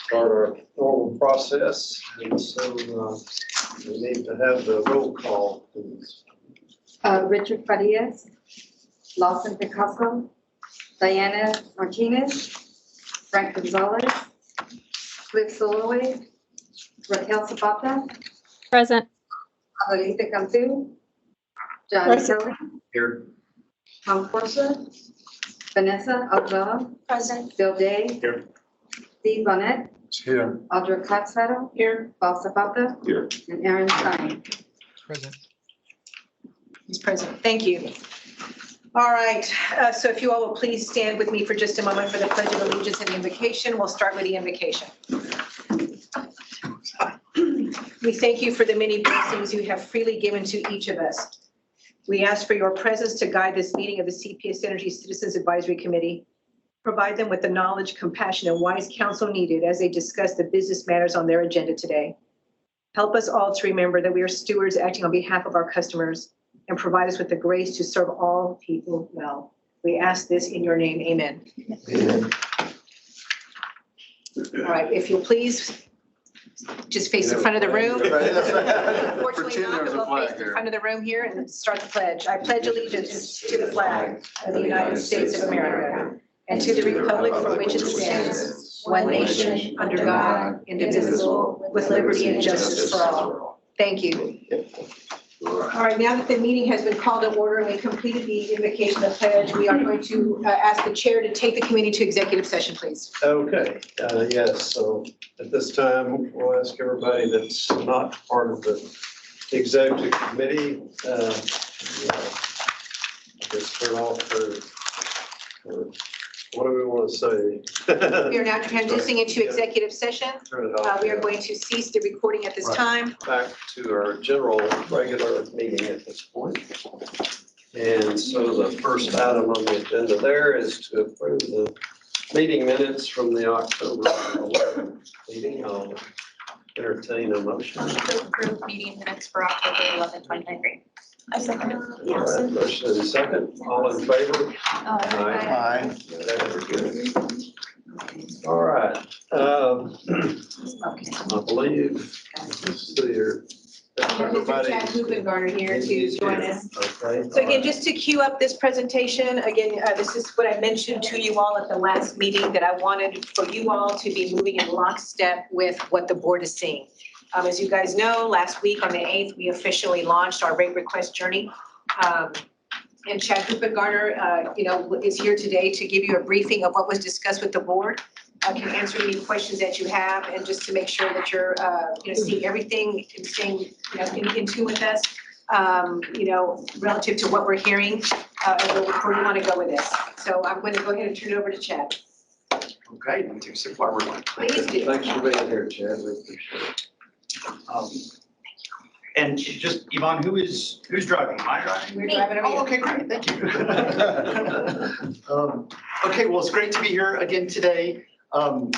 start our normal process, and so we need to have the roll call, please. Richard Farias, Lawson Picasso, Diana Martinez, Frank Gonzalez, Cliff Soloway, Raquel Zapata, Present. Adelita Cantu, John Present. Kelly, Here. Tom Corsa, Vanessa Alcala, Present. Bill Day, Here. Steve Bonnet, Here. Audra Coxsaddle, Here. Bob Zapata, Here. and Aaron Stein. Present. He's present. Thank you. All right. So if you all will please stand with me for just a moment for the Pledge of Allegiance and the invocation. We'll start with the invocation. We thank you for the many blessings you have freely given to each of us. We ask for your presence to guide this meeting of the CPS Energy Citizens Advisory Committee. Provide them with the knowledge, compassion, and wise counsel needed as they discuss the business matters on their agenda today. Help us all to remember that we are stewards acting on behalf of our customers, and provide us with the grace to serve all people well. We ask this in your name. Amen. Amen. All right, if you'll please just face the front of the room. Unfortunately not, but we'll face the front of the room here and start the pledge. I pledge allegiance to the flag of the United States of America and to the republic for which it stands, one nation, under God, indivisible, with liberty and justice for all. Thank you. All right, now that the meeting has been called to order and we completed the invocation of pledge, we are going to ask the chair to take the committee to executive session, please. Okay, yes, so at this time, we'll ask everybody that's not part of the executive committee, just turn off for what do we want to say? We are now transitioning into executive session. Turn it off. We are going to cease the recording at this time. Back to our general regular meeting at this point. And so the first item on the agenda there is to approve the meeting minutes from the October 11th meeting. I'll entertain a motion. To approve meeting minutes for October 11, 2023. I second it. All right, motion and second. All in favor? Aye. Very good. All right. I believe this is your. Mr. Chad Hoopengarner here to join us. Okay. So again, just to queue up this presentation, again, this is what I mentioned to you all at the last meeting, that I wanted for you all to be moving in lockstep with what the board is seeing. As you guys know, last week on the 8th, we officially launched our rate request journey. And Chad Hoopengarner, is here today to give you a briefing of what was discussed with the board. Can answer any questions that you have, and just to make sure that you're, seeing everything and staying, in tune with us, relative to what we're hearing, and where we want to go with this. So I'm going to go ahead and turn it over to Chad. Okay, let me take a sip while we're going. Please do. Thanks for being here, Chad. We appreciate it. And just, Yvonne, who's driving? Am I driving? We're driving over Oh, here. okay, great, thank you. Okay, well, it's great to be here again today. Can't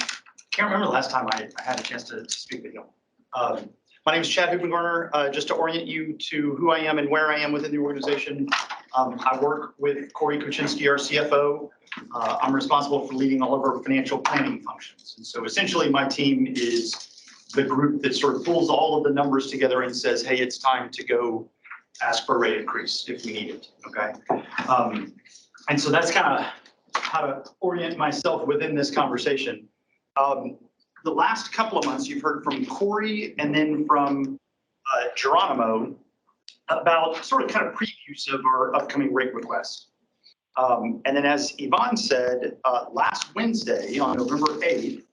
remember the last time I had a chance to speak with you. My name is Chad Hoopengarner. Just to orient you to who I am and where I am within the organization, I work with Corey Kuczynski, our CFO. I'm responsible for leading all of our financial planning functions. And so essentially my team is the group that sort of pulls all of the numbers together and says, hey, it's time to go ask for a rate increase if we need it, okay? And so that's kind of how to orient myself within this conversation. The last couple of months, you've heard from Corey and then from Geronimo about sort of kind of previews of our upcoming rate request. And then as Yvonne said, last Wednesday on November 8th,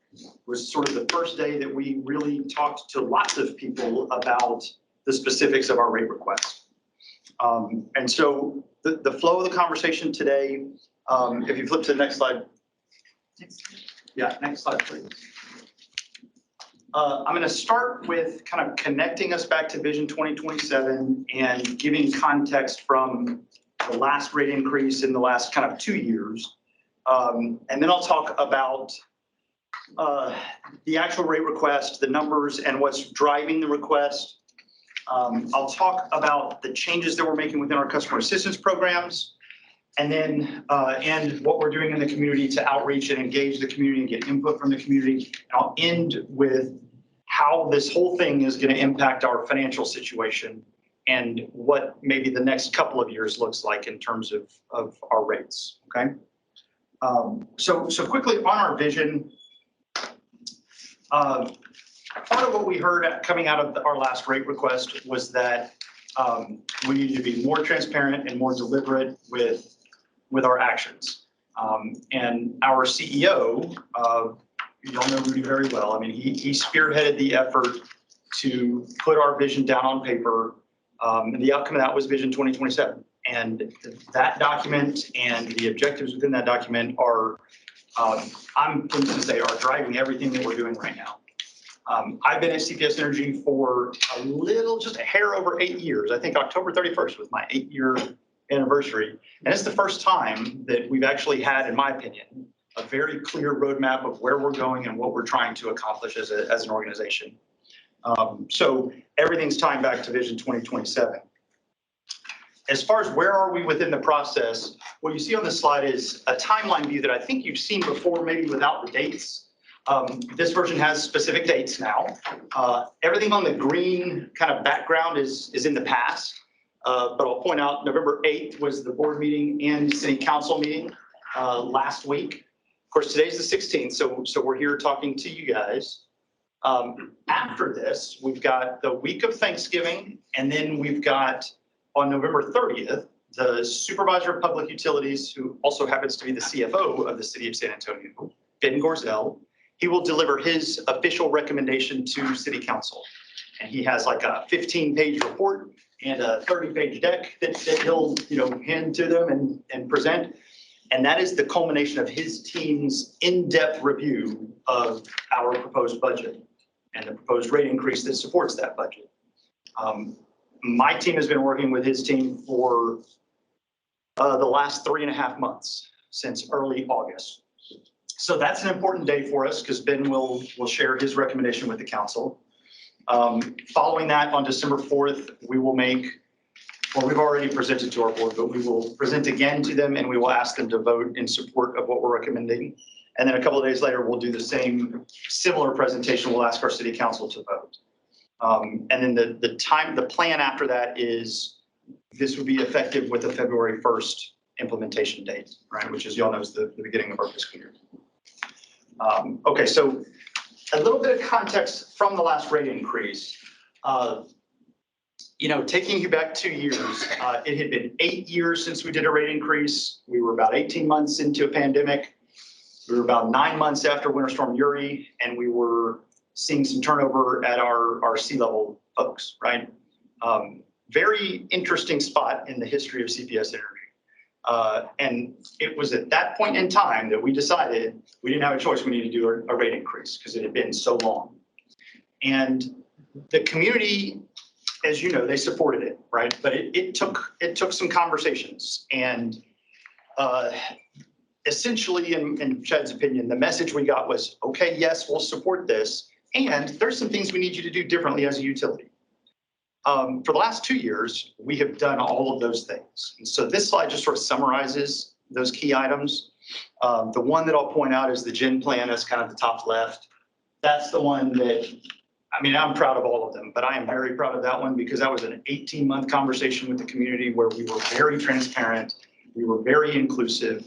was sort of the first day that we really talked to lots of people about the specifics of our rate request. And so the flow of the conversation today, if you flip to the next slide. Yeah, next slide, please. I'm going to start with kind of connecting us back to Vision 2027 and giving context from the last rate increase in the last kind of 2 years. And then I'll talk about the actual rate request, the numbers, and what's driving the request. I'll talk about the changes that we're making within our customer assistance programs. And then, and what we're doing in the community to outreach and engage the community and get input from the community. And I'll end with how this whole thing is going to impact our financial situation and what maybe the next couple of years looks like in terms of our rates, okay? So quickly on our vision, part of what we heard coming out of our last rate request was that we need to be more transparent and more deliberate with our actions. And our CEO, you all know Rudy very well. I mean, he spearheaded the effort to put our vision down on paper. And the outcome of that was Vision 2027. And that document and the objectives within that document are, I'm pleased to say, are driving everything that we're doing right now. I've been at CPS Energy for just a hair over 8 years. I think October 31st was my 8-year anniversary. And it's the first time that we've actually had, in my opinion, a very clear roadmap of where we're going and what we're trying to accomplish as an organization. So everything's tying back to Vision 2027. As far as where are we within the process, what you see on this slide is a timeline view that I think you've seen before, maybe without the dates. This version has specific dates now. Everything on the green kind of background is in the past. But I'll point out November 8th was the board meeting and city council meeting last week. Of course, today's the 16th, so we're here talking to you guys. After this, we've got the week of Thanksgiving, and then we've got on November 30th, the supervisor of public utilities, who also happens to be the CFO of the city of San Antonio, Ben Gorzel. He will deliver his official recommendation to city council. And he has like a 15-page report and a 30-page deck that he'll hand to them and present. And that is the culmination of his team's in-depth review of our proposed budget and the proposed rate increase that supports that budget. My team has been working with his team for the last 3.5 months, since early August. So that's an important day for us because Ben will share his recommendation with the council. Following that, on December 4th, we will we've already presented to our board, but we will present again to them and we will ask them to vote in support of what we're recommending. And then a couple of days later, we'll do the same similar presentation. We'll ask our city council to vote. And then the plan after that is this would be effective with the February 1st implementation date, right? Which, as y'all know, is the beginning of our fiscal year. Okay, so a little bit of context from the last rate increase. Taking you back 2 years, it had been 8 years since we did a rate increase. We were about 18 months into a pandemic. We were about 9 months after Winter Storm Uri, and we were seeing some turnover at our C-level folks, right? Very interesting spot in the history of CPS Energy. And it was at that point in time that we decided we didn't have a choice. We needed to do a rate increase because it had been so long. And the community, as you know, they supported it, right? But it took some conversations. And essentially, in Chad's opinion, the message we got was, okay, yes, we'll support this. And there's some things we need you to do differently as a utility. For the last 2 years, we have done all of those things. And so this slide just sort of summarizes those key items. The one that I'll point out is the gen plan. That's kind of the top left. That's the one that, I mean, I'm proud of all of them, but I am very proud of that one because that was an 18-month conversation with the community where we were very transparent. We were very inclusive.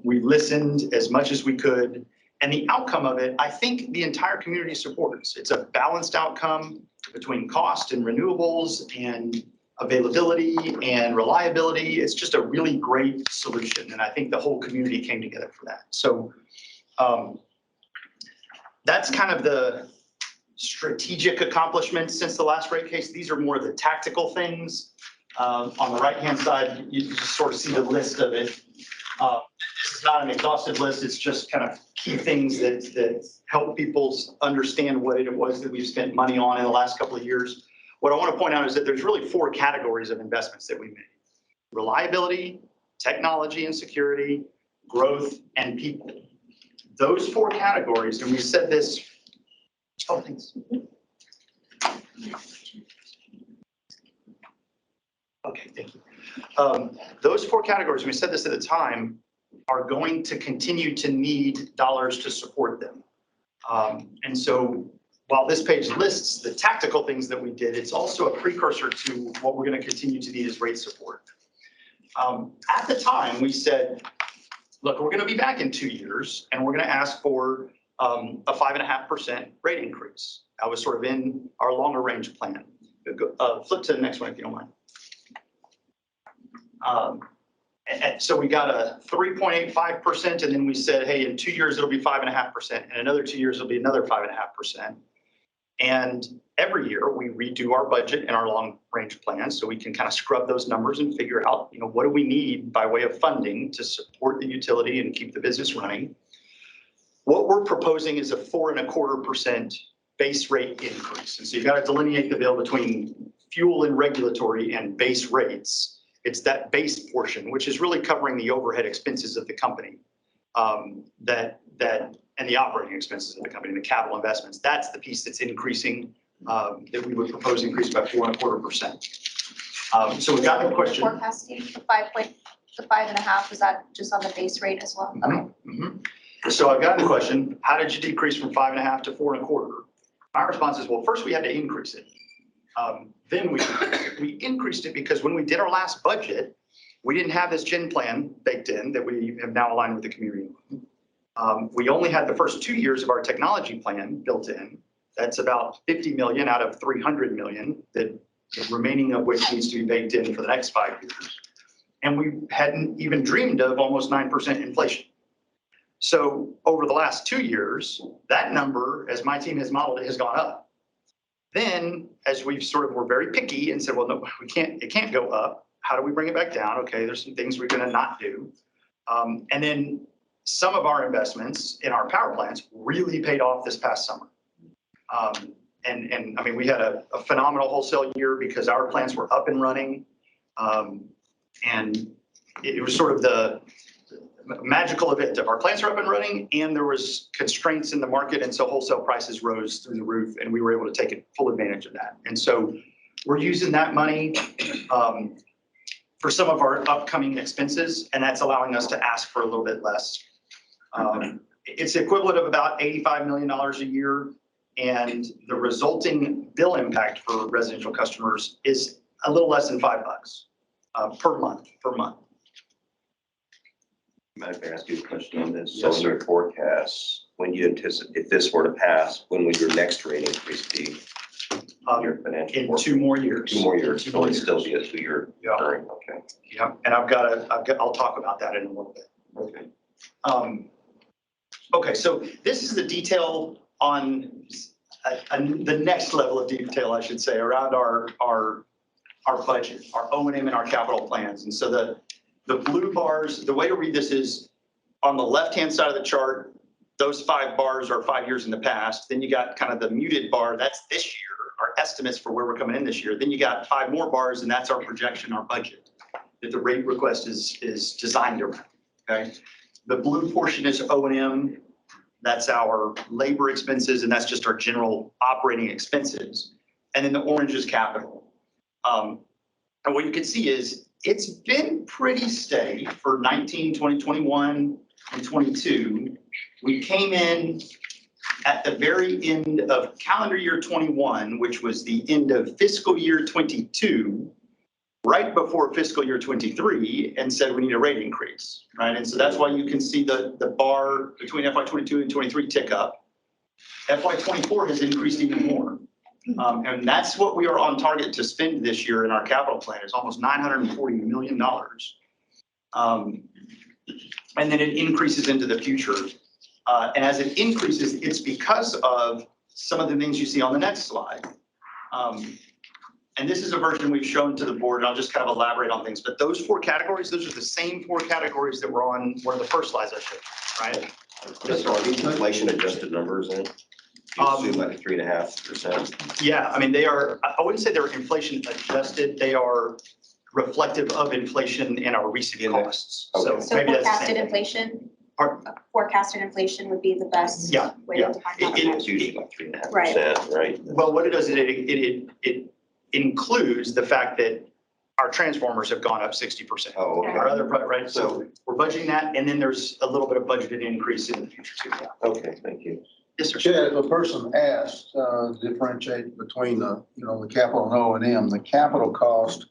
We listened as much as we could. And the outcome of it, I think the entire community supports. It's a balanced outcome between cost and renewables and availability and reliability. It's just a really great solution. And I think the whole community came together for that. So that's kind of the strategic accomplishments since the last rate case. These are more of the tactical things. On the right-hand side, you just sort of see the list of it. This is not an exhaustive list. It's just kind of key things that help people understand what it was that we've spent money on in the last couple of years. What I want to point out is that there's really 4 categories of investments that we made: reliability, technology and security, growth, and people. Those 4 categories, and we said this, oh, thanks. Okay, thank you. Those four categories, we said this at the time, are going to continue to need dollars to support them. And so while this page lists the tactical things that we did, it's also a precursor to what we're going to continue to need as rate support. At the time, we said, look, we're going to be back in 2 years and we're going to ask for a 5.5% rate increase. That was sort of in our longer range plan. Flip to the next one if you don't mind. And so we got a 3.85%, and then we said, hey, in 2 years, it'll be 5.5%. And another 2 years, it'll be another 5.5%. And every year we redo our budget and our long range plan so we can kind of scrub those numbers and figure out, what do we need by way of funding to support the utility and keep the business running. What we're proposing is a 4.25% base rate increase. And so you've got to delineate the bill between fuel and regulatory and base rates. It's that base portion, which is really covering the overhead expenses of the company, and the operating expenses of the company, the capital investments. That's the piece that's increasing, that we would propose increase by 4.25%. So we've got a question. Forecasting the 5.5, is that just on the base rate as well? Okay. So I've gotten the question, how did you decrease from 5.5 to 4.25? My response is, well, first we had to increase it. Then we increased it because when we did our last budget, we didn't have this gen plan baked in that we have now aligned with the community. We only had the first 2 years of our technology plan built in. That's about 50 million out of 300 million, that the remaining of which needs to be baked in for the next 5 years. And we hadn't even dreamed of almost 9% inflation. So over the last 2 years, that number, as my team has modeled it, has gone up. Then, as we've were very picky and said, well, no, it can't go up. How do we bring it back down? Okay, there's some things we're going to not do. And then some of our investments in our power plants really paid off this past summer. And I mean, we had a phenomenal wholesale year because our plants were up and running. And it was sort of the magical event of our plants are up and running, and there was constraints in the market, and so wholesale prices rose through the roof, and we were able to take full advantage of that. And so we're using that money for some of our upcoming expenses, and that's allowing us to ask for a little bit less. It's the equivalent of about $85 million a year, and the resulting bill impact for residential customers is a little less than $5 per month. Mind if I ask you a question on this? Yes, So in sir. your forecasts, when do you anticipate, if this were to pass, when would your next rate increase be? Your financial In forecast? 2 more years. 2 more years, 2 so more it'd years. still be a 2-year Yeah. term, okay. Yeah, and I'll talk about that in a little bit. Okay. Okay, so this is the detail on the next level of detail, I should say, around our budget, our O&M and our capital plans. And so the blue bars, the way to read this is on the left-hand side of the chart, those 5 bars are 5 years in the past. Then you got kind of the muted bar, that's this year, our estimates for where we're coming in this year. Then you got 5 more bars, and that's our projection, our budget, that the rate request is designed around, okay? The blue portion is O&M. That's our labor expenses, and that's just our general operating expenses. And then the orange is capital. And what you can see is it's been pretty steady for 19, 20, 21, and 22. We came in at the very end of calendar year 21, which was the end of fiscal year 22, right before fiscal year 23, and said we need a rate increase, right? And so that's why you can see the bar between FY 22 and 23 tick up. FY 24 has increased even more. And that's what we are on target to spend this year in our capital plan, is almost $940 million. And then it increases into the future. And as it increases, it's because of some of the things you see on the next slide. And this is a version we've shown to the board, and I'll just kind of elaborate on things. But those 4 categories, those are the same 4 categories that were on one of the first slides I showed, right? So are these inflation adjusted numbers then? You assume like 3.5%? Yeah, I mean, they are, I wouldn't say they're inflation adjusted. They are reflective of inflation in our recent costs. Okay. So maybe that's the forecasted same thing. inflation, Pardon? forecasted inflation would be the best Yeah, way yeah. to define that. It's usually like 3.5%, right? Well, what it does is it includes the fact that our transformers have gone up 60%. Oh, okay. Our other, right, so we're budgeting that, and then there's a little bit of budgeted increase in the future too. Yeah. Okay, thank you. Yes, sir. Chad, if a person asks, differentiate between the, the capital and O&M, the capital cost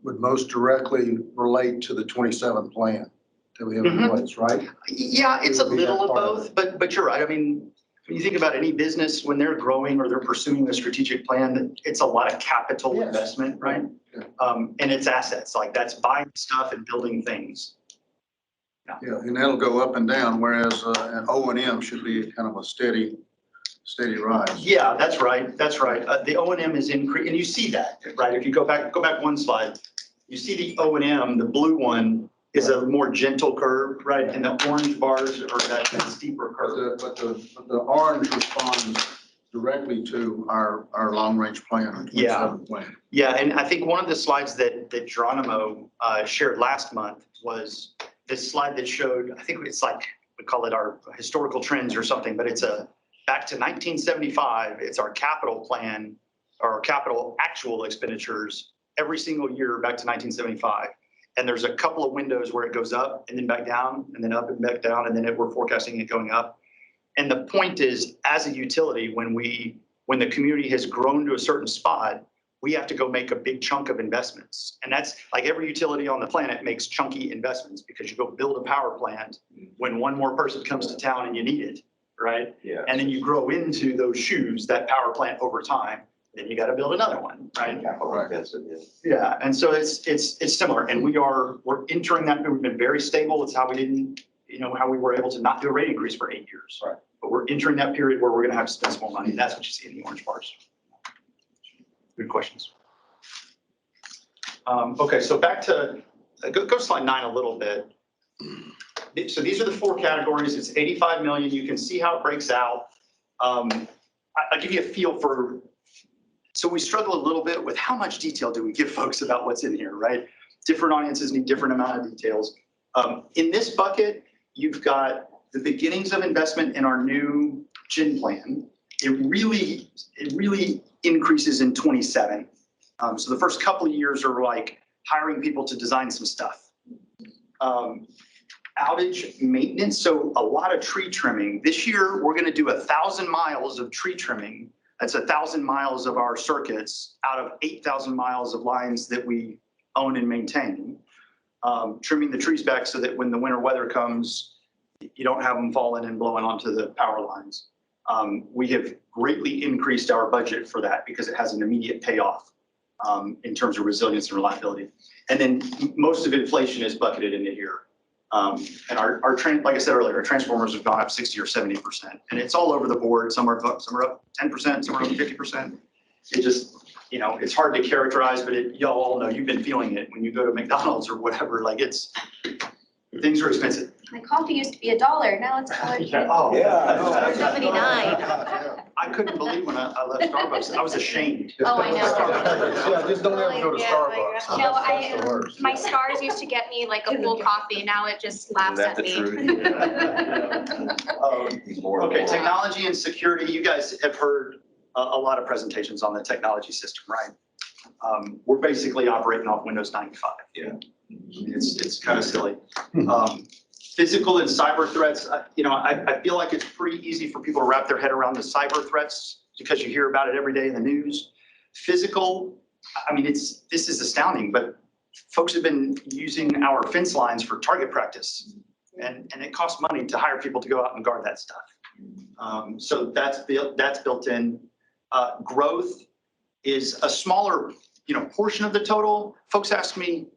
would most directly relate to the 27 plan that we have in Mhm. place, right? Yeah, it's a It would be little that of part of both, but you're right. I mean, when you think about any business, when they're growing or they're pursuing a strategic plan, it's a lot of capital Yes. investment, right? Yeah. And it's assets, like that's buying stuff and building things. Yeah, and that'll go up and down, whereas an O&M should be kind of a steady rise. Yeah, that's right. That's right. The O&M is increasing, and you see that, right? If you go back one slide, you see the O&M, the blue one is a more gentle curve, right? And the orange bars are that steeper curve. But the orange responds directly to our long-range plan, our 27 plan. Yeah, and I think one of the slides that Geronimo shared last month was this slide that showed, I think it's like, we call it our historical trends or something, but it's a back to 1975, it's our capital plan or our capital actual expenditures every single year back to 1975. And there's a couple of windows where it goes up and then back down and then up and back down, and then we're forecasting it going up. And the point is, as a utility, when the community has grown to a certain spot, we have to go make a big chunk of investments. And that's like every utility on the planet makes chunky investments because you go build a power plant when one more person comes to town and you need it, right? Yeah. And then you grow into those shoes, that power plant over time, then you got to build another one, right? Capital Right. intensive, yeah. Yeah, and so it's similar, and we're entering that. We've been very stable. It's how we didn't, how we were able to not do a rate increase for 8 years. Right. But we're entering that period where we're going to have to spend some more money. That's what you see in the orange bars. Good questions. Okay, so back to go slide 9 a little bit. So these are the 4 categories. It's 85 million. You can see how it breaks out. I'll give you a feel for. So we struggle a little bit with how much detail do we give folks about what's in here, right? Different audiences need different amount of details. In this bucket, you've got the beginnings of investment in our new GIN plan. It really increases in 27. So the first couple of years are like hiring people to design some stuff. Outage maintenance, so a lot of tree trimming. This year, we're gonna do 1,000 miles of tree trimming. That's 1,000 miles of our circuits out of 8,000 miles of lines that we own and maintain. Trimming the trees back so that when the winter weather comes, you don't have them falling and blowing onto the power lines. We have greatly increased our budget for that because it has an immediate payoff in terms of resilience and reliability. And then most of inflation is bucketed into here. And our like I said earlier, our transformers have gone up 60 or 70%, and it's all over the board. Some are up 10%, some are up 50%. It just, it's hard to characterize, but y'all all know, you've been feeling it when you go to McDonald's or whatever. Like things are expensive. My coffee used to be $1, now it's $1. Oh, Yeah. $1.79. I couldn't believe when I left Starbucks. I was ashamed. Oh, I know. Yeah, just don't ever go to Starbucks. No, That's the worst. my stars used to get me like a full coffee, now it just Is laughs that at the me. truth? More Okay, and more. technology and security. You guys have heard a lot of presentations on the technology system, right? We're basically operating off Windows 95. Yeah. It's kind of silly. Physical and cyber threats, I feel like it's pretty easy for people to wrap their head around the cyber threats because you hear about it every day in the news. Physical, this is astounding, but folks have been using our fence lines for target practice, and it costs money to hire people to go out and guard that stuff. So that's built in. Growth is a smaller, portion of the total. Folks ask me,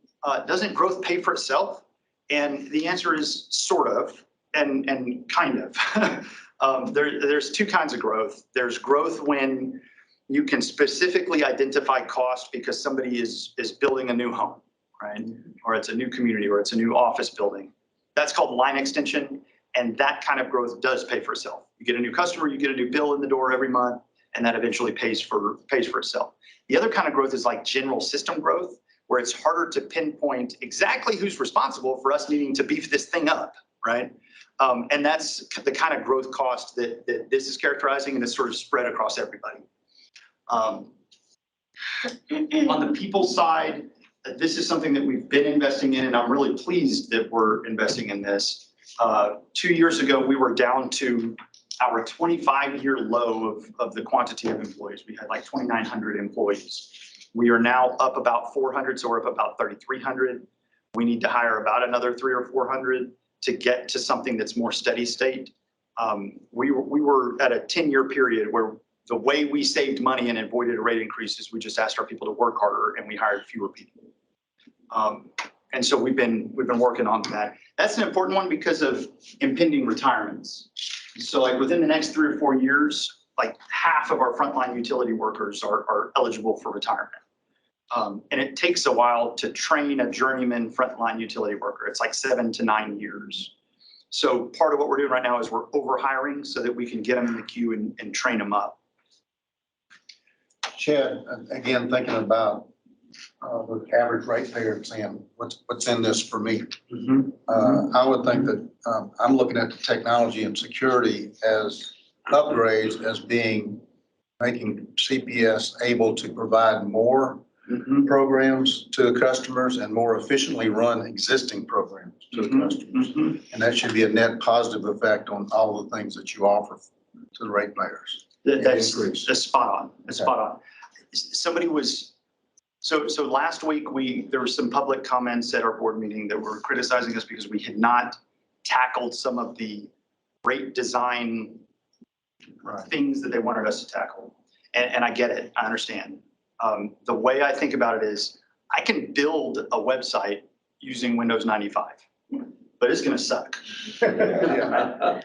doesn't growth pay for itself? And the answer is sort of, and kind of. There's 2 kinds of growth. There's growth when you can specifically identify cost because somebody is building a new home, right? Or it's a new community, or it's a new office building. That's called line extension, and that kind of growth does pay for itself. You get a new customer, you get a new bill in the door every month, and that eventually pays for itself. The other kind of growth is like general system growth, where it's harder to pinpoint exactly who's responsible for us needing to beef this thing up, right? And that's the kind of growth cost that this is characterizing, and it's sort of spread across everybody. On the people side, this is something that we've been investing in, and I'm really pleased that we're investing in this. 2 years ago, we were down to our 25-year low of the quantity of employees. We had like 2,900 employees. We are now up about 400, so we're up about 3,300. We need to hire about another 300 or 400 to get to something that's more steady state. We were at a 10-year period where the way we saved money and avoided a rate increase is we just asked our people to work harder and we hired fewer people. And so we've been working on that. That's an important one because of impending retirements. So like within the next 3 or 4 years, like half of our frontline utility workers are eligible for retirement. And it takes a while to train a journeyman frontline utility worker. It's like 7 to 9 years. So part of what we're doing right now is we're over hiring so that we can get them in the queue and train them up. Chad, again, thinking about the average ratepayer saying, what's in this for me? I would think that I'm looking at the technology and security as upgrades as making CPS able to provide more programs to the customers and more efficiently run existing programs to the customers. And that should be a net positive effect on all the things that you offer to the ratepayers. That's spot on. That's spot on. Somebody was, so last week there were some public comments at our board meeting that were criticizing us because we had not tackled some of the rate design things that they wanted us to tackle. And I get it. I understand. The way I think about it is I can build a website using Windows 95, but it's going to suck. I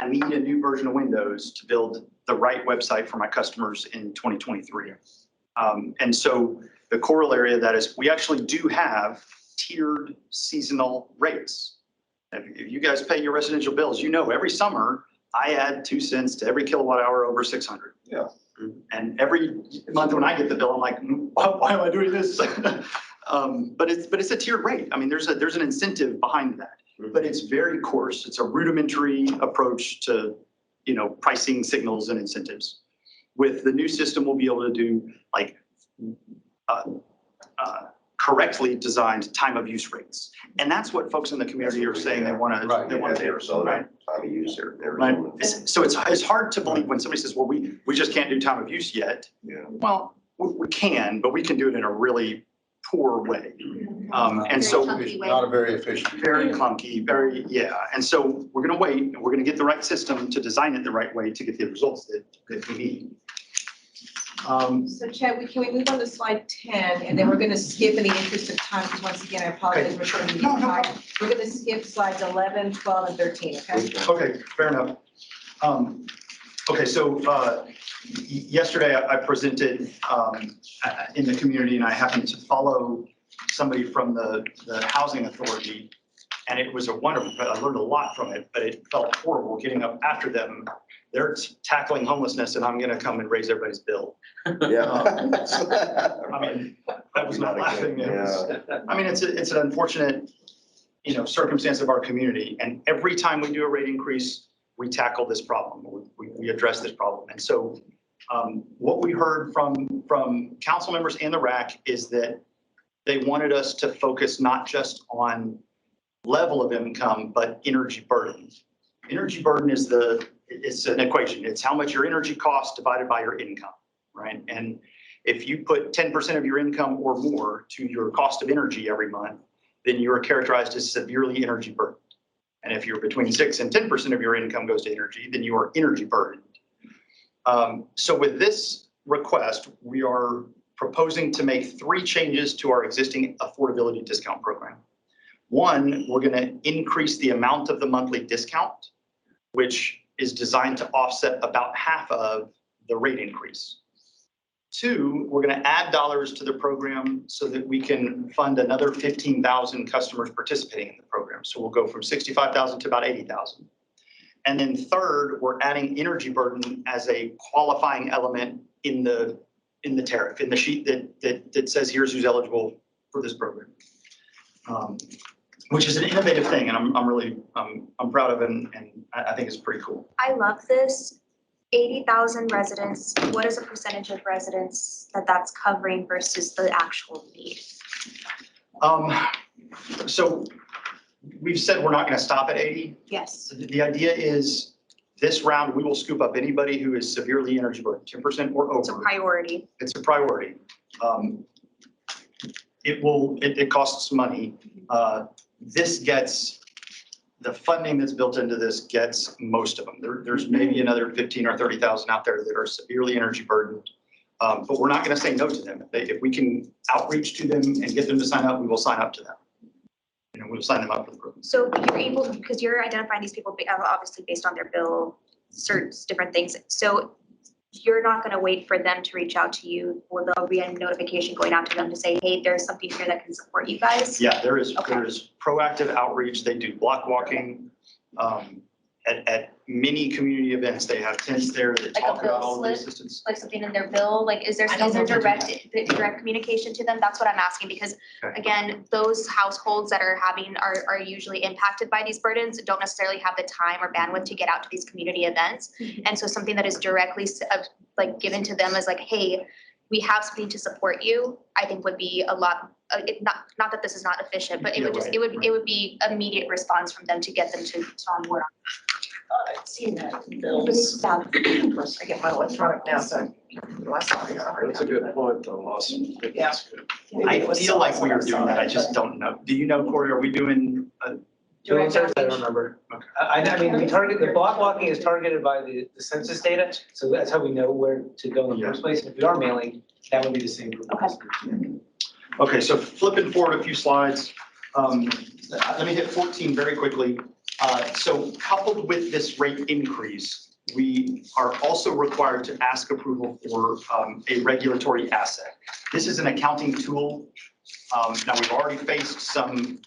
need a new version of Windows to build the right website for my customers in 2023. And so the corollary of that is we actually do have tiered seasonal rates. If you guys pay your residential bills, you know every summer I add 2 cents to every kilowatt hour over 600. Yeah. And every month when I get the bill, I'm like, why am I doing this? But it's a tiered rate. I mean, there's an incentive behind that, but it's very coarse. It's a rudimentary approach to, pricing signals and incentives. With the new system, we'll be able to do like correctly designed time of use rates, and that's what folks in the community are saying they want to. Right. They want to Arizona, right. time of use there. Right. So it's hard to believe when somebody says, well, we just can't do time of use yet. Yeah. Well, we can, but we can do it in a really poor way. And so clunky way. Not a very efficient. very clunky, and so we're going to wait and we're going to get the right system to design it the right way to get the results that we need. So Chad, can we move on to slide 10, and then we're going to skip in the interest of time, because once again, I apologize, we're showing you time. We're going to skip slides 11, 12, and 13, okay? Okay, fair enough. Okay, so yesterday I presented in the community, and I happened to follow somebody from the housing authority, and it was a wonderful, I learned a lot from it, but it felt horrible getting up after them. They're tackling homelessness, and I'm going to come and raise everybody's bill. Yeah. I mean, I was not laughing. I mean, it's an unfortunate, circumstance of our community, and every time we do a rate increase, we tackle this problem. We address this problem, and so what we heard from council members and the RAC is that they wanted us to focus not just on level of income, but energy burden. Energy burden it's an equation. It's how much your energy costs divided by your income, right? And if you put 10% of your income or more to your cost of energy every month, then you are characterized as severely energy burdened. And if you're between 6 and 10% of your income goes to energy, then you are energy burdened. So with this request, we are proposing to make 3 changes to our existing affordability discount program. One, we're going to increase the amount of the monthly discount, which is designed to offset about half of the rate increase. 2, we're going to add dollars to the program so that we can fund another 15,000 customers participating in the program. So we'll go from 65,000 to about 80,000. And then 3rd, we're adding energy burden as a qualifying element in the tariff, in the sheet that says here's who's eligible for this program. Which is an innovative thing, and I'm really proud of it, and I think it's pretty cool. I love this. 80,000 residents, what is a percentage of residents that's covering versus the actual need? So we've said we're not going to stop at 80. Yes. The idea is this round, we will scoop up anybody who is severely energy burdened, 10% or It's a over. priority. It's a priority. It costs money. This gets, the funding that's built into this gets most of them. There's maybe another 15 or 30,000 out there that are severely energy burdened. But we're not going to say no to them. If we can outreach to them and get them to sign up, we will sign up to them. We'll sign them up for the program. So you're able, because you're identifying these people obviously based on their bill, certs, different things. So you're not going to wait for them to reach out to you, or there'll be a notification going out to them to say, hey, there's something here that can support you guys? Yeah, there is Okay. proactive outreach. They do block walking. At many community events, they have tents there that Like a talk about bill all the slip? assistance. Like something in their bill, like is there I don't know if they do direct communication to them? That's what I'm asking, because Okay. again, those households that are are usually impacted by these burdens don't necessarily have the time or bandwidth to get out to these community events. And so something that is directly like given to them as like, hey, we have something to support you, I think would be a lot, not that this is not efficient, but it Yeah, would just, right, it would be immediate response from them to get them to on board. I've seen that in bills. Of course, I get my electronic now, so last time I got That's a good point, though, Austin. I think that's good. I feel like we are doing that. I just don't know. Do you know, Corey, are we doing? I don't remember. Okay. I mean, we target, the block walking is targeted by the census data, so that's how we know where to go in the first place. If we are mailing, that would be the same group. Okay, so flipping forward a few slides. Let me hit 14 very quickly. So coupled with this rate increase, we are also required to ask approval for a regulatory asset. This is an accounting tool. Now, we've already faced some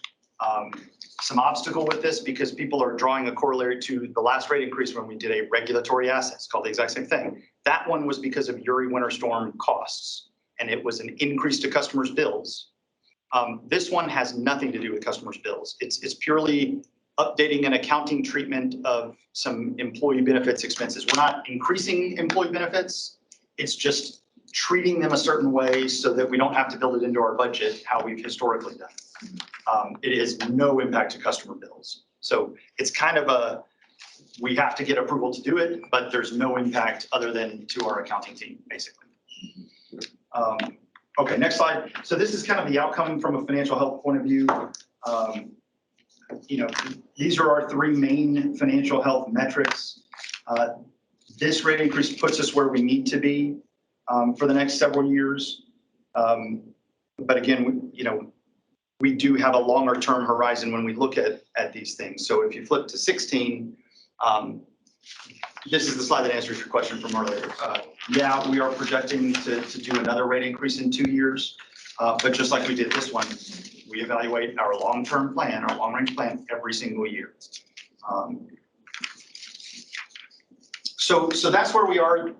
obstacle with this because people are drawing a corollary to the last rate increase when we did a regulatory asset. It's called the exact same thing. That one was because of Uri winter storm costs, and it was an increase to customers' bills. This one has nothing to do with customers' bills. It's purely updating an accounting treatment of some employee benefits expenses. We're not increasing employee benefits. It's just treating them a certain way so that we don't have to build it into our budget, how we've historically done it. It is no impact to customer bills. So it's kind of we have to get approval to do it, but there's no impact other than to our accounting team, basically. Okay, next slide. So this is kind of the outcome from a financial health point of view. These are our three main financial health metrics. This rate increase puts us where we need to be for the next several years. But again, we do have a longer term horizon when we look at these things. So if you flip to 16, this is the slide that answers your question from earlier. Yeah, we are projecting to do another rate increase in 2 years. But just like we did this one, we evaluate our long-term plan, our long-range plan every single year. So that's where we are.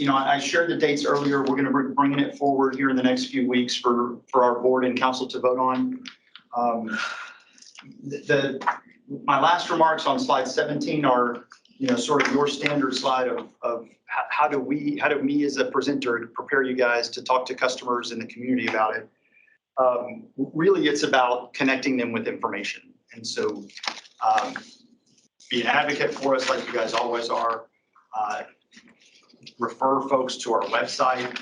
I shared the dates earlier. We're going to be bringing it forward here in the next few weeks for our board and council to vote on. My last remarks on slide 17 are, sort of your standard slide of how do me as a presenter prepare you guys to talk to customers in the community about it. Really, it's about connecting them with information. And so be an advocate for us like you guys always are. Refer folks to our website,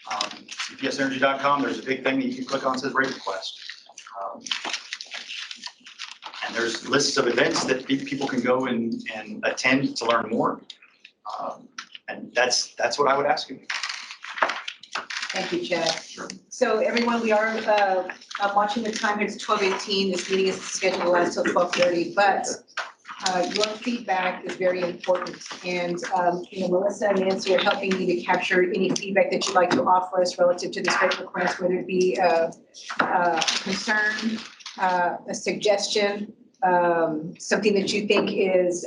cpsenergy.com. There's a big thing that you can click on that says rate request. And there's lists of events that people can go and attend to learn more. And that's what I would ask you. Thank you, Chad. So everyone, we are watching the time. It's 12:18. This meeting is scheduled to last till 12:30, but your feedback is very important. And Melissa and Nancy are helping me to capture any feedback that you'd like to offer us relative to this rate request, whether it be a concern, a suggestion, something that you think is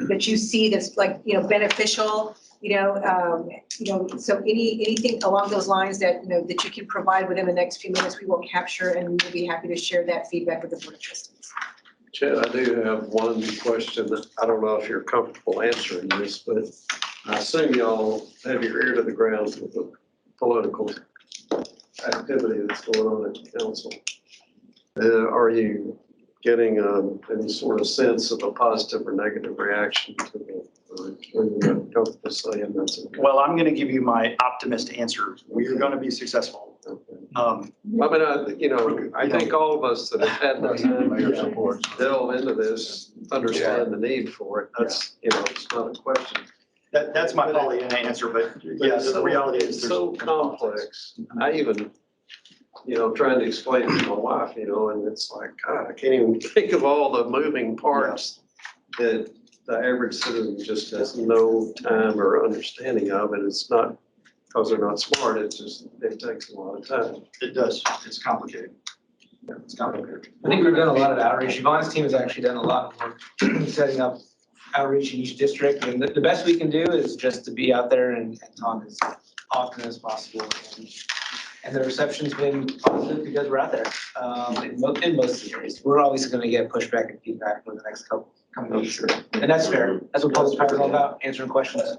that you see that's beneficial. So anything along those lines that that you can provide within the next few minutes, we will capture, and we'll be happy to share that feedback with the board of trustees. Chad, I do have one question that I don't know if you're comfortable answering this, but I assume y'all have your ear to the ground with the political activity that's going on at the council. Are you getting any sort of sense of a positive or negative reaction to the, or you not comfortable saying that's okay? Well, I'm going to give you my optimist answer. We are going to be successful. I mean, I think all of us that have had the time to delve into this understand the need for it. That's, it's not a question. That's my Pollyanna answer, but yes, the reality is It's so complex. I even, trying to explain it to my wife, and it's like, God, I can't even think of all the moving parts that the average citizen just has no time or understanding of. And it's not because they're not smart, it's just, it takes a lot of time. It does. It's complicated. Yeah, it's complicated. I think we've done a lot of outreach. Yvonne's team has actually done a lot of work setting up outreach in each district. And the best we can do is just to be out there and talk as often as possible. And the reception's been positive because we're out there in most of the areas. We're always going to get pushback and feedback for the next coming weeks. And that's fair. That's what public power is all about, answering questions.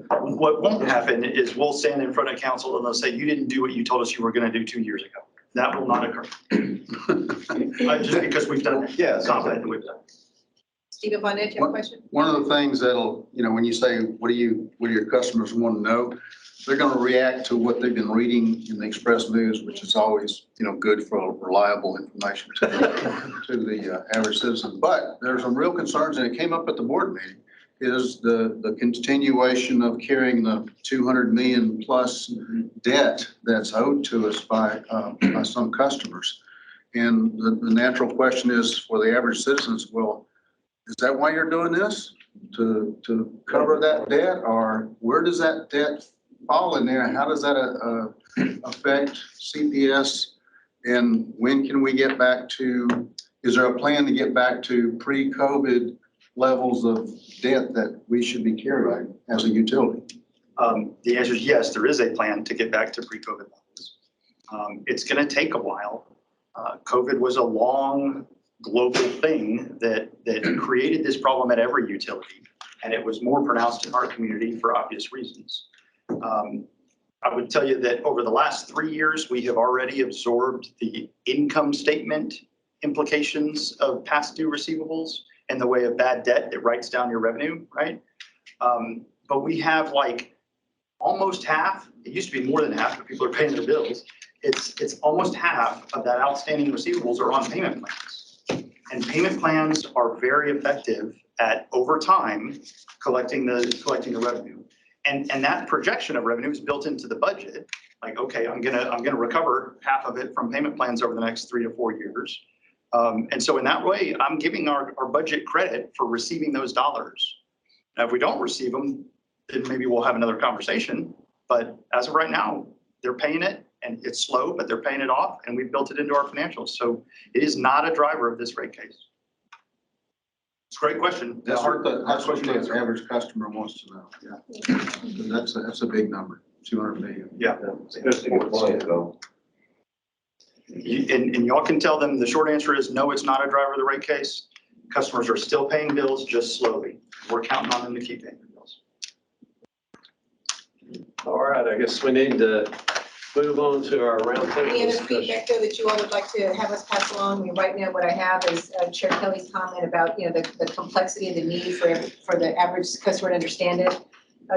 What won't happen is we'll stand in front of council and they'll say, you didn't do what you told us you were going to do 2 years ago. That will not occur. Just because we've done it. Yeah, Confident we've done it. Stephen Bonnet, you have a question? One of the things that'll, when you say, what do your customers want to know? They're going to react to what they've been reading in the Express News, which is always, good for reliable information to the average citizen. But there's some real concerns, and it came up at the board meeting, is the continuation of carrying the 200 million plus debt that's owed to us by some customers. And the natural question is for the average citizens, well, is that why you're doing this? To cover that debt, or where does that debt fall in there? How does that affect CPS? And when can we get back to, is there a plan to get back to pre-COVID levels of debt that we should be carrying as a utility? The answer is yes, there is a plan to get back to pre-COVID levels. It's going to take a while. COVID was a long global thing that created this problem at every utility, and it was more pronounced in our community for obvious reasons. I would tell you that over the last 3 years, we have already absorbed the income statement implications of past due receivables in the way of bad debt that writes down your revenue, right? But we have like almost half, it used to be more than half, but people are paying their bills. It's almost half of that outstanding receivables are on payment plans. And payment plans are very effective at, over time, collecting the revenue. And that projection of revenue is built into the budget. Like, okay, I'm gonna recover half of it from payment plans over the next 3 to 4 years. And so in that way, I'm giving our budget credit for receiving those dollars. Now, if we don't receive them, then maybe we'll have another conversation. But as of right now, they're paying it, and it's slow, but they're paying it off, and we've built it into our financials. So it is not a driver of this rate case. It's a great question. That's what the average customer wants to know. Yeah. That's a big number, 200 million. Yeah. That's a good point, though. And y'all can tell them the short answer is no, it's not a driver of the rate case. Customers are still paying bills, just slowly. We're counting on them to keep paying their bills. All right, I guess we need to move on to our roundtable Any other discussion. feedback though that you all would like to have us pass along? I mean, right now, what I have is Chair Kelly's comment about, the complexity and the need for the average customer to understand it.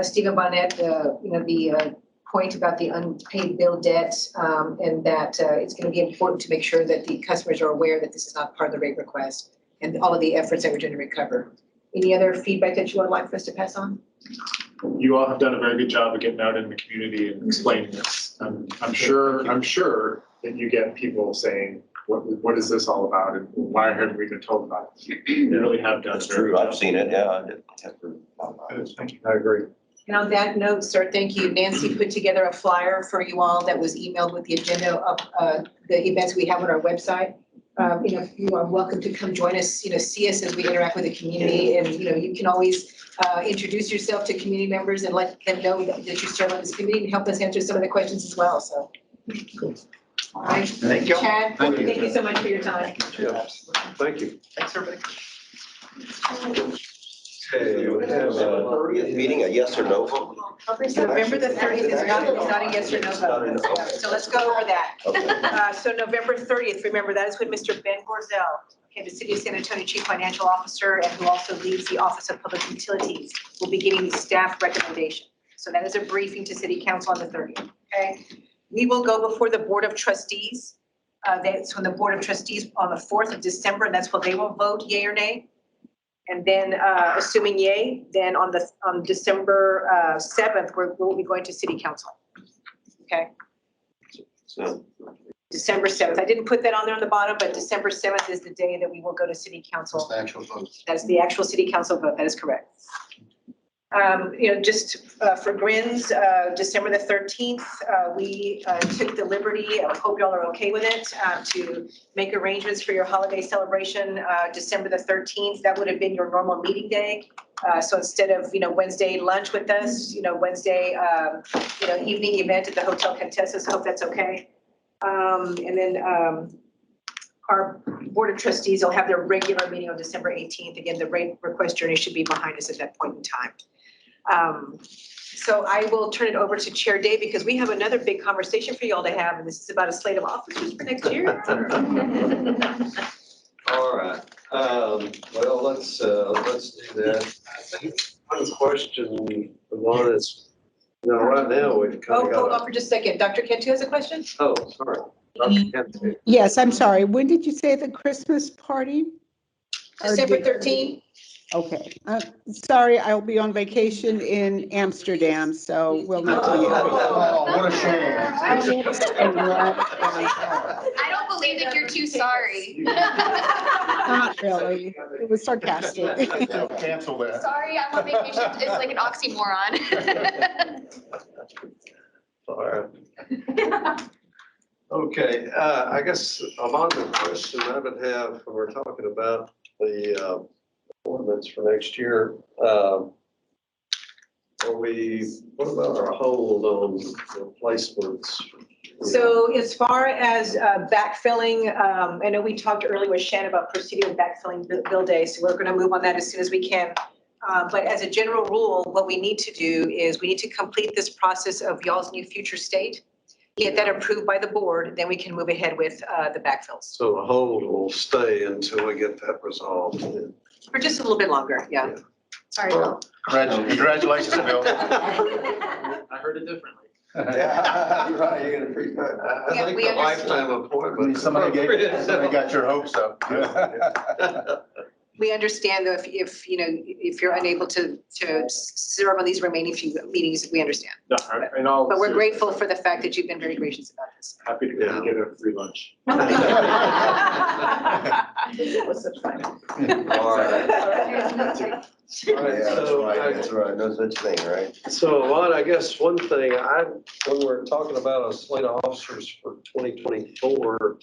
Stephen Bonnet, the point about the unpaid bill debt, and that it's going to be important to make sure that the customers are aware that this is not part of the rate request and all of the efforts that we're doing to recover. Any other feedback that you would like for us to pass on? You all have done a very good job of getting out in the community and explaining this. I'm sure that you get people saying, what is this all about, and why haven't we been told about it? You really have done. That's true. I've seen it. Yeah. Thank you. I agree. And on that note, sir, thank you. Nancy put together a flyer for you all that was emailed with the agenda of the events we have on our website. You are welcome to come join us, see us as we interact with the community. And, you can always introduce yourself to community members and let them know that you serve on this committee and help us answer some of the questions as well. So. Cool. All right. Thank you. Chad, thank you so much for your time. Yeah. Thank you. Thanks, everybody. Okay, we have Meeting, a yes or no vote? November the 30th is not a yes or no vote. So let's go over that. So November 30th, remember, that is when Mr. Ben Gorzel, okay, the City of San Antonio Chief Financial Officer and who also leads the Office of Public Utilities, will be giving the staff recommendation. So that is a briefing to City Council on the 30th, okay? We will go before the Board of Trustees. That's when the Board of Trustees on the 4th of December, and that's when they will vote yay or nay. And then assuming yay, then on December 7th, we'll be going to City Council. Okay, So, December 7th. I didn't put that on there on the bottom, but December 7th is the day that we will go to City Council. That's the actual vote. That's the actual City Council vote. That is correct. Just for grins, December the 13th, we took the liberty, I hope y'all are okay with it, to make arrangements for your holiday celebration, December the 13th. That would have been your normal meeting day. So instead of, Wednesday lunch with us, Wednesday, evening event at the Hotel Contessa's, hope that's okay. And then our Board of Trustees will have their regular meeting on December 18th. Again, the rate request journey should be behind us at that point in time. So I will turn it over to Chair Day because we have another big conversation for y'all to have, and this is about a slate of officers for next year. All right, well, let's do that. I think one question, the one is, right now, we've kind Oh, of hold on got for just a second. Dr. Cantu has a question? oh, sorry. Dr. Kent. Yes, I'm sorry. When did you say the Christmas party? Or December did- 13th. Okay. Sorry, I'll be on vacation in Amsterdam, so will not be. Oh, what a shame. I don't believe that you're too sorry. Not really. It was sarcastic. Cancel that. Sorry, I'm on vacation is like an oxymoron. All right. Okay, I guess among the question I would have, when we're talking about the ordinance for next year, what about our hold on replacements? So as far as backfilling, I know we talked earlier with Shannon about proceeding with backfilling bill day, so we're going to move on that as soon as we can. But as a general rule, what we need to do is we need to complete this process of y'all's new future state, get that approved by the board, then we can move ahead with the backfills. So the hold will stay until we get that resolved. For just a little bit longer, yeah. Sorry, Bill. Congratulations, Bill. I heard it differently. Yeah, you're right, you're gonna pre, I Yeah, think we a lifetime appointment. Somebody got your hopes up. We understand though, if you're unable to serve on these remaining few meetings, we understand. No, and all. But we're grateful for the fact that you've been very gracious about this. Happy to get a free lunch. It was such fun. All right. All right, that's right, no such thing, right? So, Lon, I guess one thing, when we're talking about a slate of officers for 2024,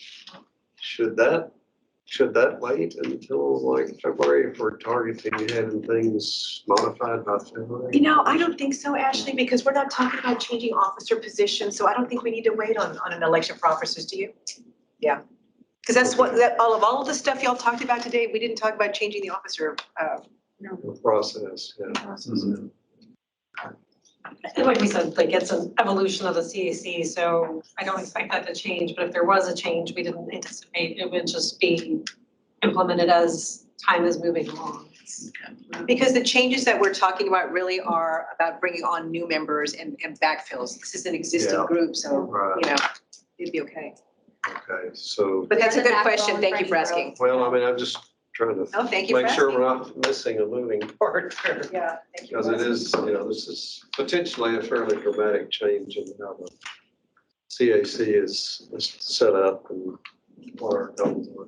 should that wait until like February if we're targeting having things modified by February? I don't think so, Ashley, because we're not talking about changing officer positions, so I don't think we need to wait on an election for officers, do you? Yeah, because that's all of the stuff y'all talked about today, we didn't talk about changing the officer. The process, yeah. And like we said, like it's an evolution of the CAC, so I don't expect that to change, but if there was a change, we didn't anticipate, it would just be implemented as time is moving along. Because the changes that we're talking about really are about bringing on new members and backfills. This is an existing Yeah. group, so, Right. it'd be okay. Okay, so, But that's a There's a good question, backbone thank you for for any asking. well, I mean, I'm just trying to Oh, thank you for make sure asking. we're not missing a moving part there. Yeah, thank you. Because it is, this is potentially a fairly dramatic change in how the CAC is set up and what our goals are.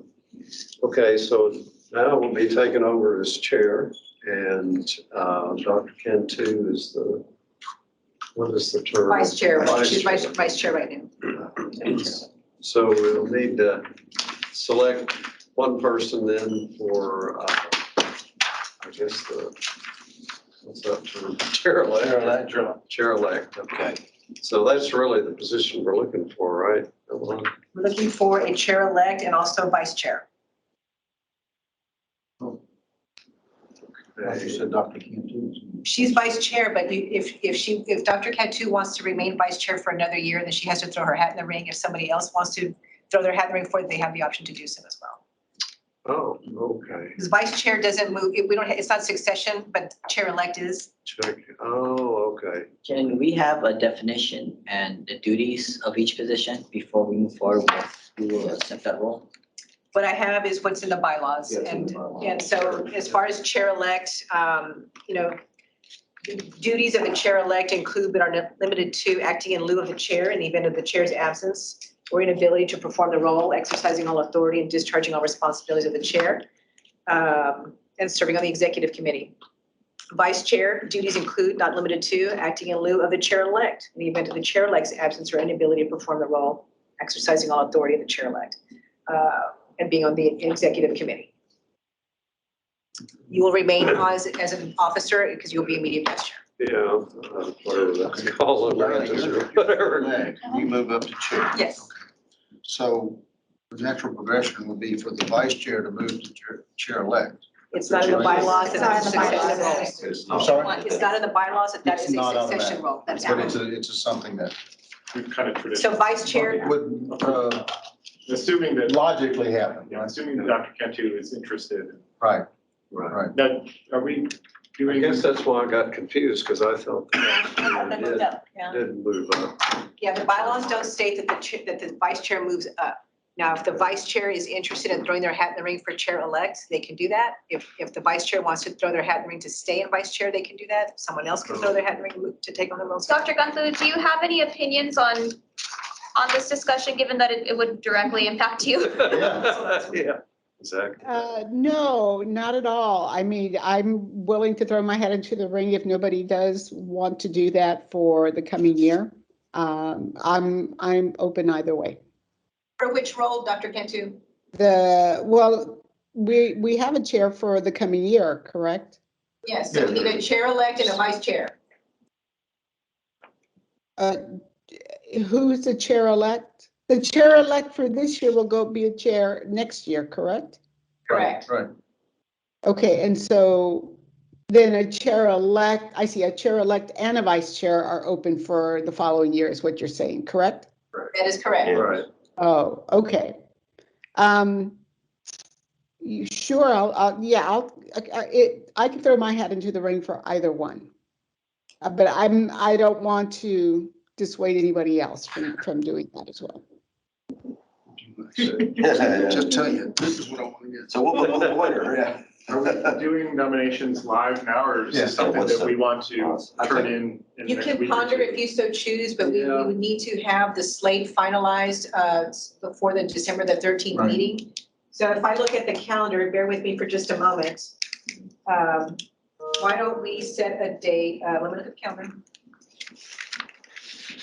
Okay, so now we'll be taking over as chair and Dr. Cantu is what is the term? Vice chair, she's vice chair right now. So we'll need to select one person then for, I guess what's that term? Chair-elect. Chair-elect, okay. So that's really the position we're looking for, right? We're looking for a chair-elect and also vice chair. You said Dr. Cantu. She's vice chair, but if Dr. Cantu wants to remain vice chair for another year, then she has to throw her hat in the ring. If somebody else wants to throw their hat in the ring for it, they have the option to do so as well. Oh, okay. Because vice chair doesn't move, we don't, it's not succession, but chair-elect is. Check. Oh, okay. Can we have a definition and the duties of each position before we move forward with who will accept that role? What I have is what's in the bylaws. And so as far as chair-elect, the duties of the chair-elect include but are not limited to acting in lieu of the chair in the event of the chair's absence or inability to perform the role, exercising all authority and discharging all responsibilities of the chair, and serving on the executive committee. Vice chair duties include, not limited to, acting in lieu of the chair-elect in the event of the chair-elect's absence or inability to perform the role, exercising all authority of the chair-elect, and being on the executive committee. You will remain as an officer because you'll be immediate vice chair. Yeah, whatever that's called, whatever. You move up to chair. Yes. So the natural progression would be for the vice chair to move to chair-elect. It's not in the bylaws that that's a succession role. I'm sorry? It's not in the bylaws that that It's is a not succession automatic. role. That's But out. it's a something that We've kind of traditionally. So vice chair, would Assuming that, logically happen. yeah, assuming that Dr. Cantu is interested. Right, Right. right. Now, are we I doing? guess that's why I got confused, because I thought That moved up, yeah. did move up. yeah, the bylaws don't state that the vice chair moves up. Now, if the vice chair is interested in throwing their hat in the ring for chair-elect, they can do that. If the vice chair wants to throw their hat in the ring to stay in vice chair, they can do that. Someone else can throw their hat in the ring to take on the role. Dr. Gunther, do you have any opinions on this discussion, given that it would directly impact you? Yeah, exactly. No, not at all. I mean, I'm willing to throw my head into the ring if nobody does want to do that for the coming year. I'm open either way. For which role, Dr. Cantu? Well, we have a chair for the coming year, correct? Yes, so we need a chair-elect and a vice chair. Who's the chair-elect? The chair-elect for this year will be a chair next year, correct? Correct. Right. Okay, and so then a chair-elect, I see a chair-elect and a vice chair are open for the following year is what you're saying, correct? That is correct. Right. Oh, okay. Sure, I can throw my hat into the ring for either one. But I don't want to dissuade anybody else from doing that as well. Just tell you, this is what I want to get. So we'll put the winner, yeah. Are we doing nominations live now, or is Yes. this something that we want to turn in the You next can week or ponder two? if you so choose, but we Yeah. would need to have the slate finalized before the December the 13th Right. meeting. So if I look at the calendar, bear with me for just a moment. Why don't we set a date? Let me look at the calendar.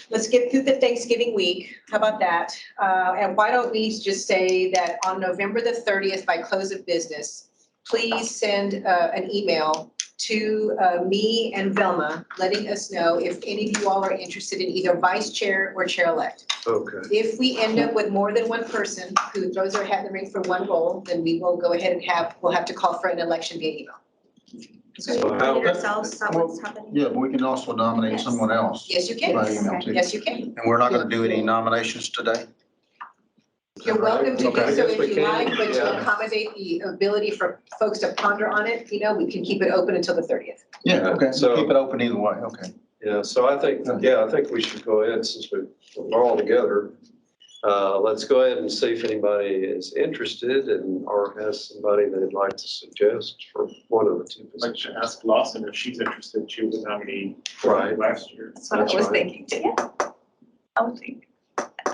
Let's get through the Thanksgiving week. How about that? And why don't we just say that on November the 30th by close of business, please send an email to me and Velma, letting us know if any of you all are interested in either vice chair or chair-elect. Okay. If we end up with more than one person who throws their hat in the ring for one role, then we will go ahead and we'll have to call for an election via email. So how, Ourselves, that what's happening. Yeah, but we can also nominate Yes. someone else. Yes, you can. By email too. Yes, you can. And we're not going to do any nominations today? You're welcome to do Okay. so Yes, we if you can. like, but to Yeah. accommodate the ability for folks to ponder on it, we can keep it open until the 30th. Yeah, okay. So- Keep it open either way, okay. yeah, so I think we should go ahead since we're all together. Let's go ahead and see if anybody is interested or has somebody they'd like to suggest for one of the two I'd like positions. to ask Lawson if she's interested. She was a nominee Right. last year. That's what I That's was right. thinking too.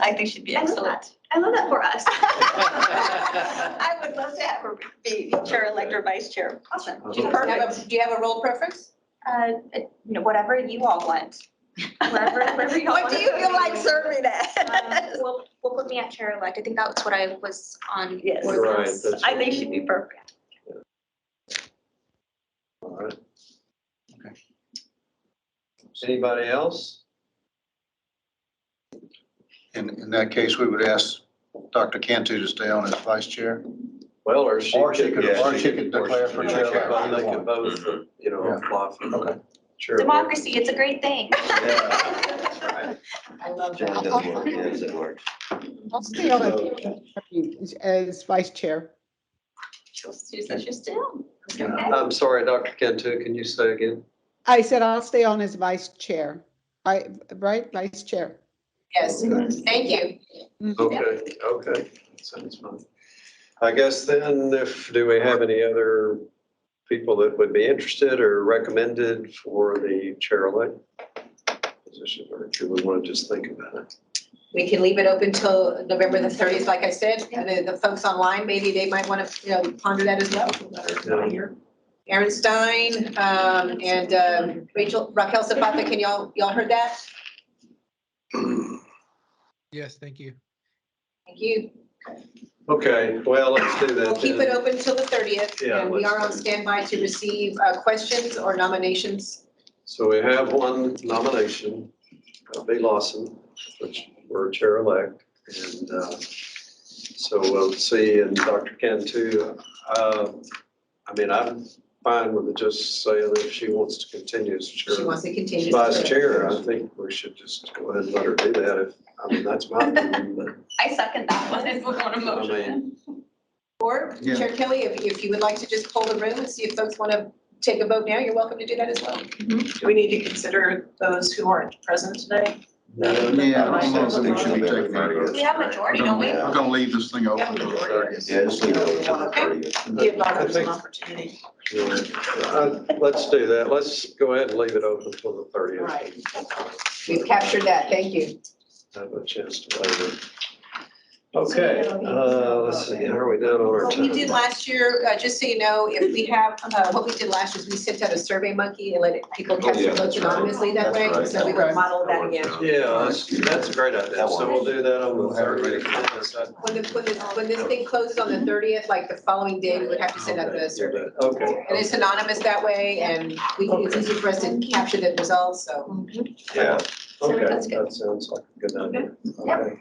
I think she'd be I love excellent. that. I love that for us. I would love to have her be chair-elect or vice chair. Awesome. Do you have a role preference? Whatever you all want. Wherever you all What want. do you feel like serving at? We'll put me at chair-elect. I think that's what I was on. Yes. board with. Right, that's I think she'd be perfect. all right. Okay. Anybody else? In that case, we would ask Dr. Cantu to stay on as vice chair. Well, or she Or she could. could- or she could declare for Yeah, chair. They could both, apply for. Okay. Chair. Democracy, it's a great thing. Yeah. I love John that. doesn't work, yeah, doesn't work. I'll stay on it as vice chair. She says you're still. Okay. I'm sorry, Dr. Cantu, can you say again? I said I'll stay on as vice chair. Right, vice chair. Yes, thank you. Okay, sounds fine. I guess then, do we have any other people that would be interested or recommended for the chair-elect position, or do we want to just think about it? We can leave it open till November the 30th, like I said. The folks online, maybe they might want to, ponder that as well. Aaron Stein, and Raquel Zapata, can y'all heard that? Yes, thank you. Thank you. Okay, well, let's do that We'll keep then. it open till the 30th, Yeah, and we are on let's do standby to receive questions or nominations. So we have one nomination, B. Lawson, which we're chair-elect, and so we'll see, and Dr. Cantu, I'm fine with it just saying that if she wants to continue as chair. She wants to continue. Vice chair, I think we should just go ahead and let her do that. That's my opinion, but I second that one if we want a motion. Or Yeah. Chair Kelly, if you would like to just poll the room and see if folks want to take a vote now, you're welcome to do that as well. Do we need to consider those who aren't present today? Yeah, I don't know if we should be taking that. We have majority, don't we? We're gonna leave this thing open. till the 30th. Yeah, just leave it open till the 30th. Give others an opportunity. let's do that. Let's go ahead and leave it open until the 30th. Right. We've captured that, thank you. Have a chance to play it. Okay, let's see, how are we down on our What we time? did last year, just so you know, if we have, what we did last year is we sent out a survey monkey and let people cast their votes anonymously that way. That's So we right. would model that again. Yeah, that's a great idea. So we'll do that on the 30th. When this thing closes on the 30th, like the following day, we would have to send out the survey. Okay. And it's anonymous that way, and it's easy for us to capture the results, so. Yeah. Okay, That's good. that sounds like a good idea. Okay.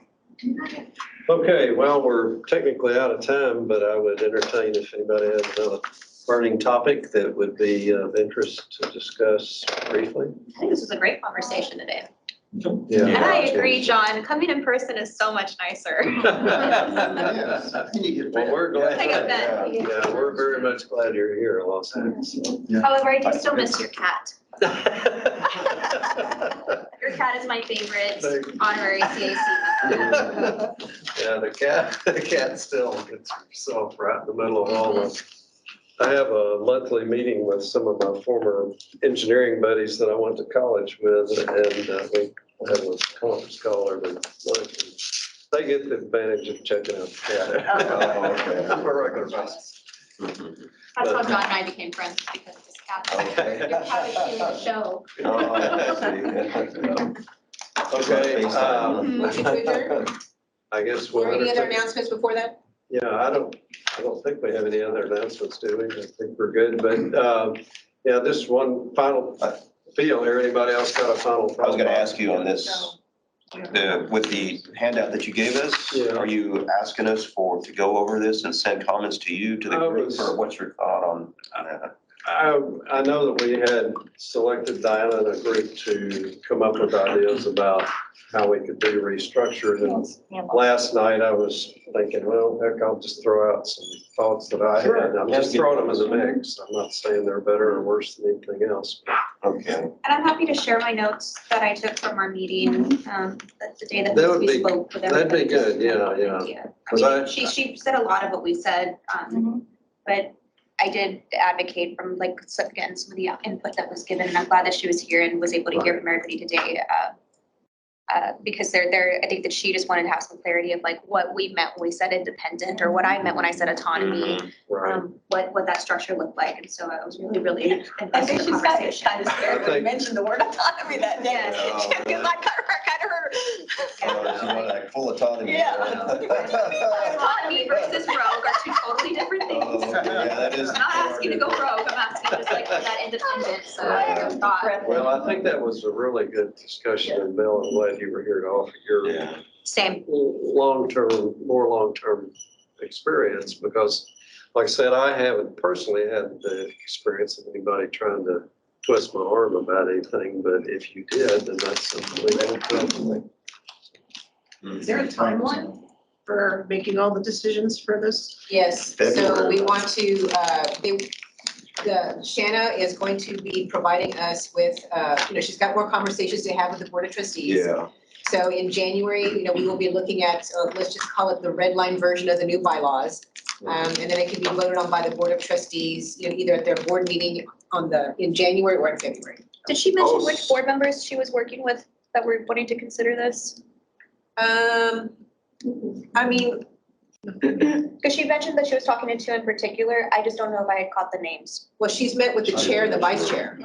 Okay, well, we're technically out of time, but I would entertain if anybody has a burning topic that would be of interest to discuss briefly. I think this was a great conversation today. Yeah. And I agree, John, coming in person is so much nicer. Yes. And you get Well, we're glad. Take a bet. Yeah, we're very much glad you're here, Los Angeles. However, I do still miss your cat. Your cat is my favorite honorary CAC member. Yeah, the cat still gets herself right in the middle of all this. I have a monthly meeting with some of my former engineering buddies that I went to college with, and we have a conference call every month. And they get the advantage of checking out the cat. Oh, okay. On a regular basis. That's how John and I became friends, because of this cat. Okay. Your cat is doing the show. Oh, I see. Okay, Motion to adjourn? I guess Or we'll. any other announcements before that? Yeah, I don't think we have any other announcements, do we? I think we're good, but, yeah, this one final feel here. Anybody else got a final? I was gonna ask you on this, with the handout that you gave us, Yeah. are you asking us to go over this and send comments to you, to the group, or what's your thought on that? I know that we had selected Diana and a group to come up with ideas about how we could be restructured. And last night I was thinking, well, heck, I'll just throw out some thoughts that I had. I'm just throwing them in the mix. I'm not saying they're better or worse than anything else. Okay. And I'm happy to share my notes that I took from our meeting, the day that That would we be- spoke with that'd be everybody. good, yeah. I 'Cause mean, she said a lot of what we said, but I did advocate from some of the input that was given, and I'm glad that she was here and was able to hear from everybody today. Because I think that she just wanted to have some clarity of what we meant when we said independent, or what I meant when I said autonomy, Right. what that structure looked like. And so I was really I invested think in the she's kind conversation. of scared when you mentioned the word autonomy that day. Yes. Because I kind of heard. You want like full autonomy. Autonomy versus rogue are two totally different things. Oh, yeah, that is. I'm not asking to go rogue, I'm asking just for that independence thought. Well, I think that was a really good discussion, and Bill, I'm glad you were here to offer your Yeah. Same. more long-term experience, because Like I said, I haven't personally had the experience of anybody trying to twist my arm about anything, but if you did, then that's something we don't do. Is there a timeline for making all the decisions for this? Yes, so February. we want to, Shanna is going to be providing us with, she's got more conversations to have with the Board of Trustees. Yeah, So in January, we will be looking at, let's just call it the red line version of the new bylaws. And then it can be voted on by the Board of Trustees, either at their board meeting in January or in February. Did she mention Oh, which board members she was working with that were wanting to consider this? I mean, Because she mentioned that she was talking to two in particular. I just don't know if I had caught the names. well, she's met with the chair and the vice chair.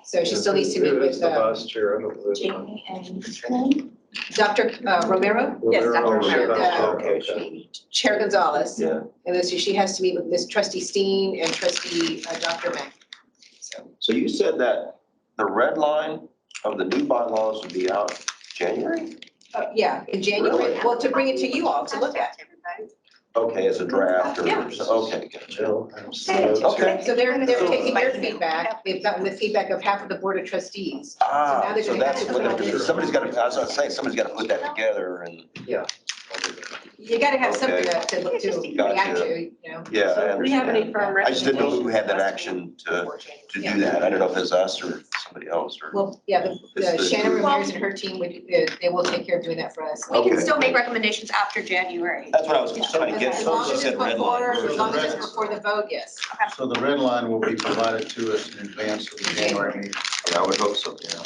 So she still needs to meet Who is with the vice chair? I don't know. Jamie and. Dr. Romero, Yes, Dr. Oh, Romero. okay. Chair Gonzalez. yeah. And then she has to meet with Ms. Trustee Steen and Trustee Dr. Mack. So, So you said that the red line of the new bylaws would be out January? yeah, in January, Really? well, to bring it to you all to look at. Okay, as a draft or, Yeah. okay, gotcha. Jill, Okay. So they're taking your feedback. They've gotten the feedback of half of the Board of Trustees. Ah, now they're so gonna have that's to what put all they're, this- somebody's got to, as I was saying, somebody's got to put that together and, You gotta have something to look to react Gotcha. to, you know. yeah, I Do we have any understand. firm I just didn't know who had that recommendations? action to do that. I don't know if it's us or somebody else or. Well, yeah, It's the the- Shannon Ramirez and her team they will take care of doing that for us. We can Okay. still make recommendations after January. That's what I was trying to get, As long she as said it's red before, line. as long as it's before the vote, yes. So the red line will be provided to us in advance of the January meeting. Yeah, I would hope so, yeah.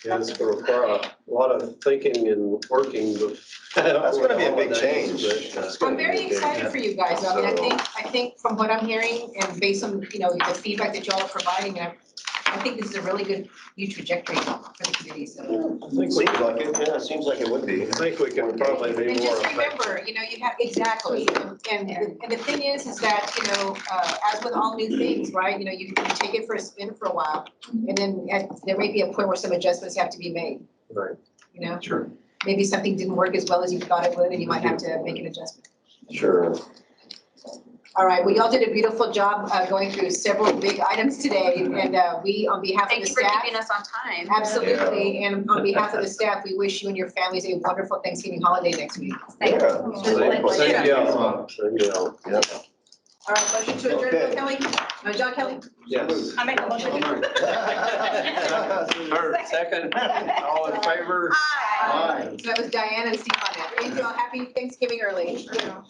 Yeah, it's gonna require a lot of thinking and working. That's gonna be a big change. I'm very excited for you guys. I mean, I think from what I'm hearing and based on, the feedback that y'all are providing, I think this is a really good new trajectory for the community, so. Seems like it, yeah, it seems like it would be. I think we can probably be And more just effective. remember, you have, exactly, and the thing is that, as with all new things, right, you take it for a spin for a while, and then there may be a point where some adjustments have to be made, Right. Sure. maybe something didn't work as well as you thought it would, and you might have to make an adjustment. Sure. All right, well, y'all did a beautiful job going through several big items today, and we, on behalf of Thank the you for staff. keeping us on time. Absolutely, and on behalf of the staff, we wish you and your families a wonderful Thanksgiving holiday next week. Thank you. Thank y'all. Thank y'all. Yep. All right, motion to adjourn, Bill Kelly, John Kelly? Yes. I make a motion. Third, second, all in favor? Aye. So that was Diana and Steve on that. Thank you all, happy Thanksgiving early. Yeah.